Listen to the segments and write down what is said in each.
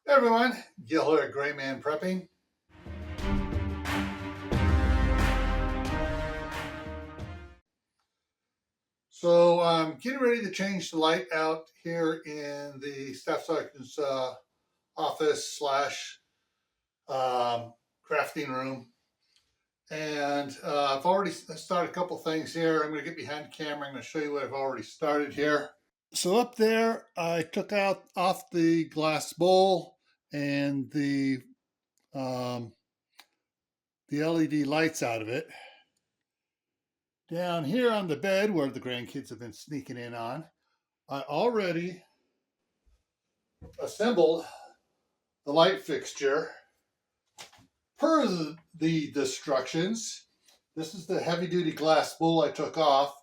Hey everyone, Gil here at Gray Man Prepping. So I'm getting ready to change the light out here in the staff sergeant's office slash crafting room. And I've already started a couple things here. I'm going to get behind the camera. I'm going to show you what I've already started here. So up there, I took out off the glass bowl and um, the LED lights out of it. Down here on the bed where the grandkids have been sneaking in on, I already assembled the light fixture per the instructions. This is the heavy duty glass bowl I took off,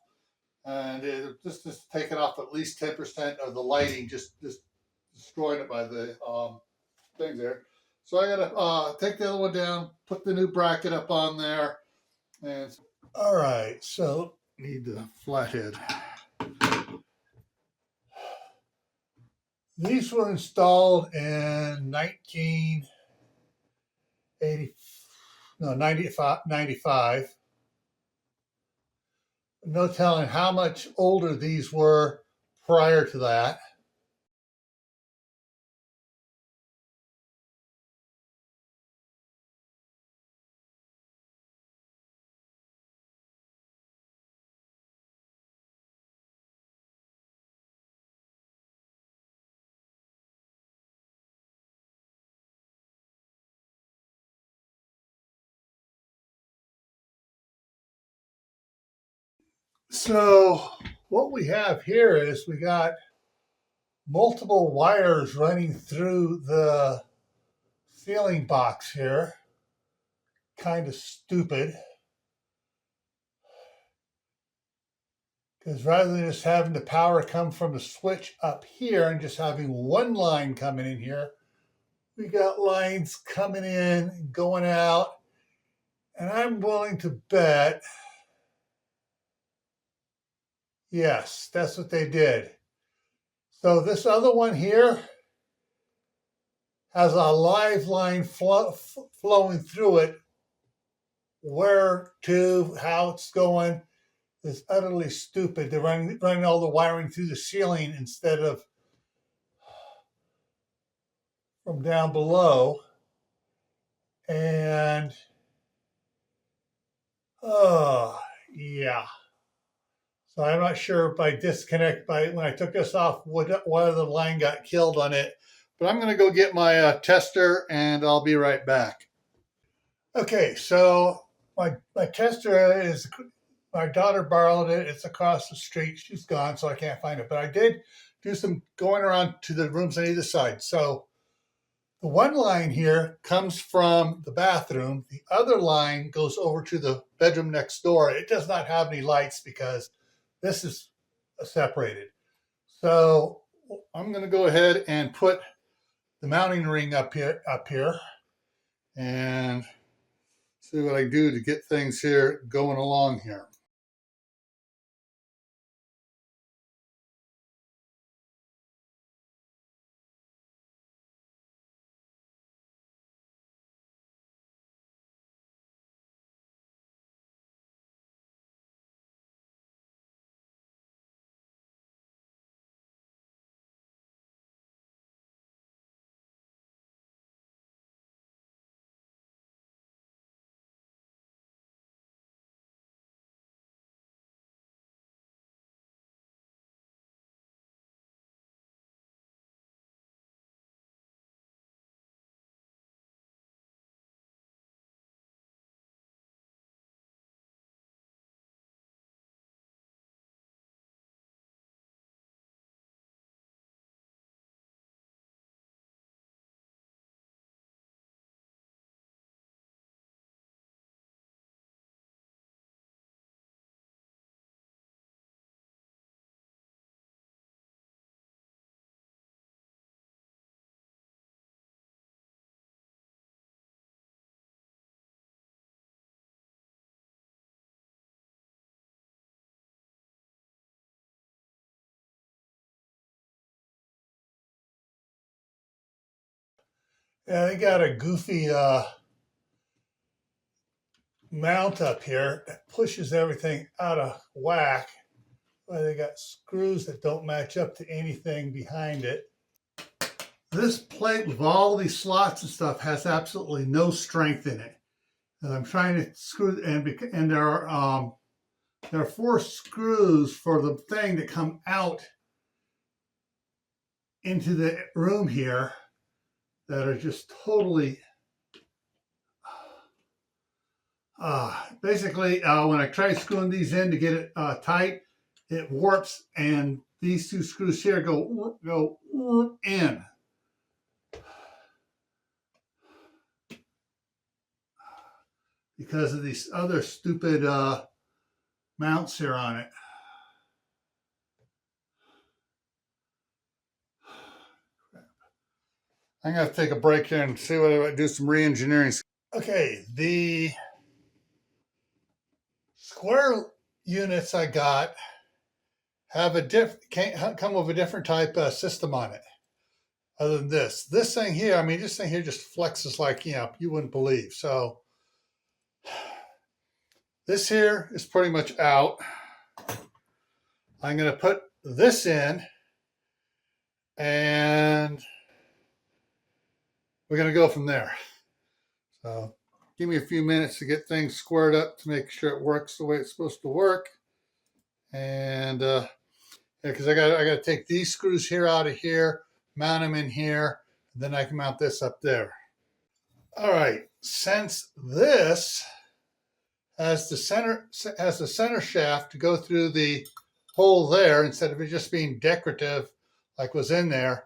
and it just taken off at least 10% of the lighting, just destroying it by the thing there. So I gotta take the other one down, put the new bracket up on there, and all right, so need the flathead. These were installed in 1980, no, 95. No telling how much older these were prior to that. So what we have here is we got multiple wires running through the ceiling box here. Kind of stupid. Because rather than just having the power come from the switch up here and just having one line coming in here, we got lines coming in and going out. And I'm willing to bet, yes, that's what they did. So this other one here has a live line flowing through it. Where to, how it's going is utterly stupid. They're running all the wiring through the ceiling instead of from down below. And oh yeah. So I'm not sure if I disconnect when I took this off, whether the line got killed on it. But I'm going to go get my tester and I'll be right back. Okay, so my tester is, my daughter borrowed it. It's across the street. She's gone, so I can't find it. But I did do some going around to the rooms on either side. So the one line here comes from the bathroom. The other line goes over to the bedroom next door. It does not have any lights because this is separated. So I'm going to go ahead and put the mounting ring up here, and see what I do to get things here going along here. Yeah, they got a goofy mount up here that pushes everything out of whack. They got screws that don't match up to anything behind it. This plate with all these slots and stuff has absolutely no strength in it. And I'm trying to screw, and there are 4 screws for the thing that come out into the room here that are just totally, basically, when I try screwing these in to get it tight, it warps, and these 2 screws here go in. Because of these other stupid mounts here on it. I'm going to take a break here and see what I do some re-engineering. Okay, the square units I got have come with a different type of system on it. Other than this thing here, I mean, this thing here just flexes like, you wouldn't believe. So this here is pretty much out. I'm going to put this in, and we're going to go from there. So give me a few minutes to get things squared up to make sure it works the way it's supposed to work. And because I got to take these screws here out of here, mount them in here, and then I can mount this up there. All right, since this has the center shaft to go through the hole there, instead of it just being decorative like was in there,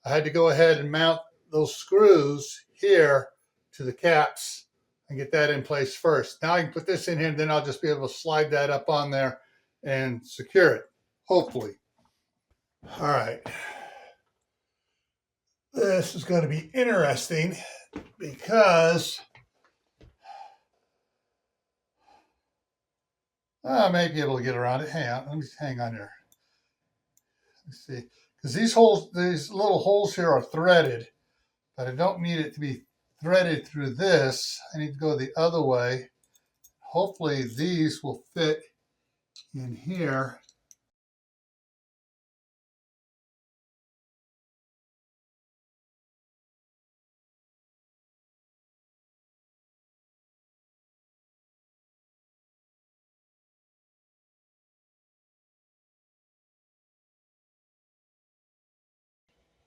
I had to go ahead and mount those screws here to the caps and get that in place first. Now I can put this in here, and then I'll just be able to slide that up on there and secure it, hopefully. All right. This is going to be interesting because I may be able to get around it. Let me hang on there. Let's see, because these little holes here are threaded, but I don't need it to be threaded through this. I need to go the other way. Hopefully these will fit in here.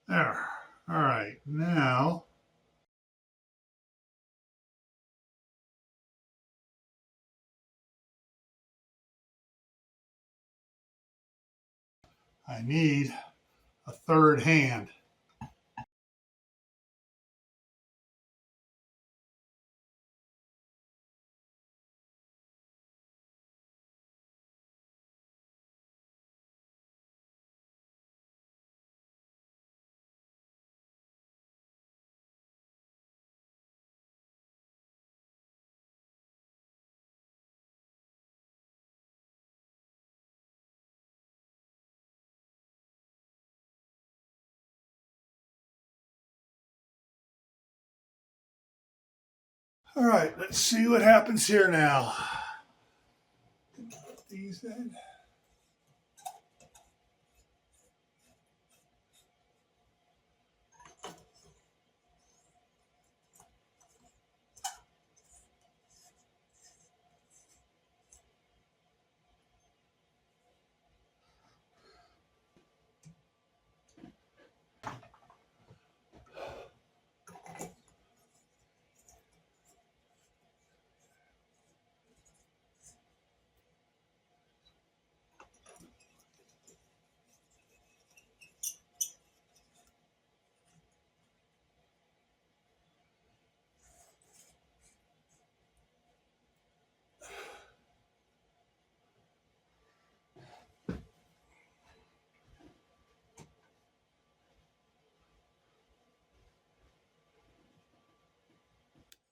There. All right. Now I need a third hand. All right, let's see what happens here now. These in.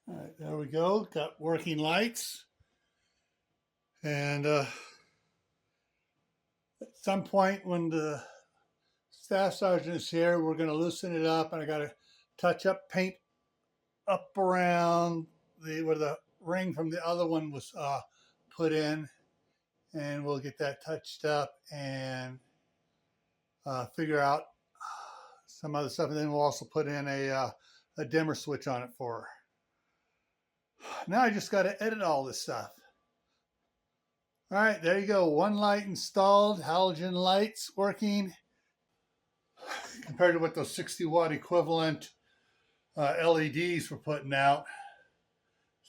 All right, there we go. Got working lights. And at some point when the staff sergeant's here, we're going to loosen it up, and I got to touch up paint up around where the ring from the other one was put in, and we'll get that touched up and figure out some other stuff. And then we'll also put in a dimmer switch on it for her. Now I just got to edit all this stuff. All right, there you go. One light installed, halogen lights working compared to what those 60-watt equivalent LEDs were putting out.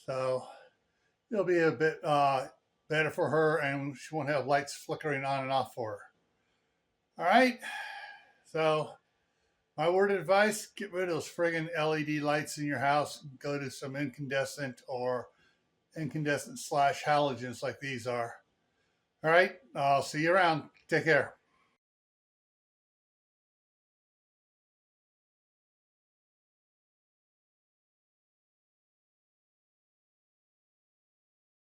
So it'll be a bit better for her, and she won't have lights flickering on and off for her. All right, so my word of advice, get rid of those friggin' LED lights in your house. Go to some incandescent or incandescent / halogens like these are. All right, I'll see you around. Take care.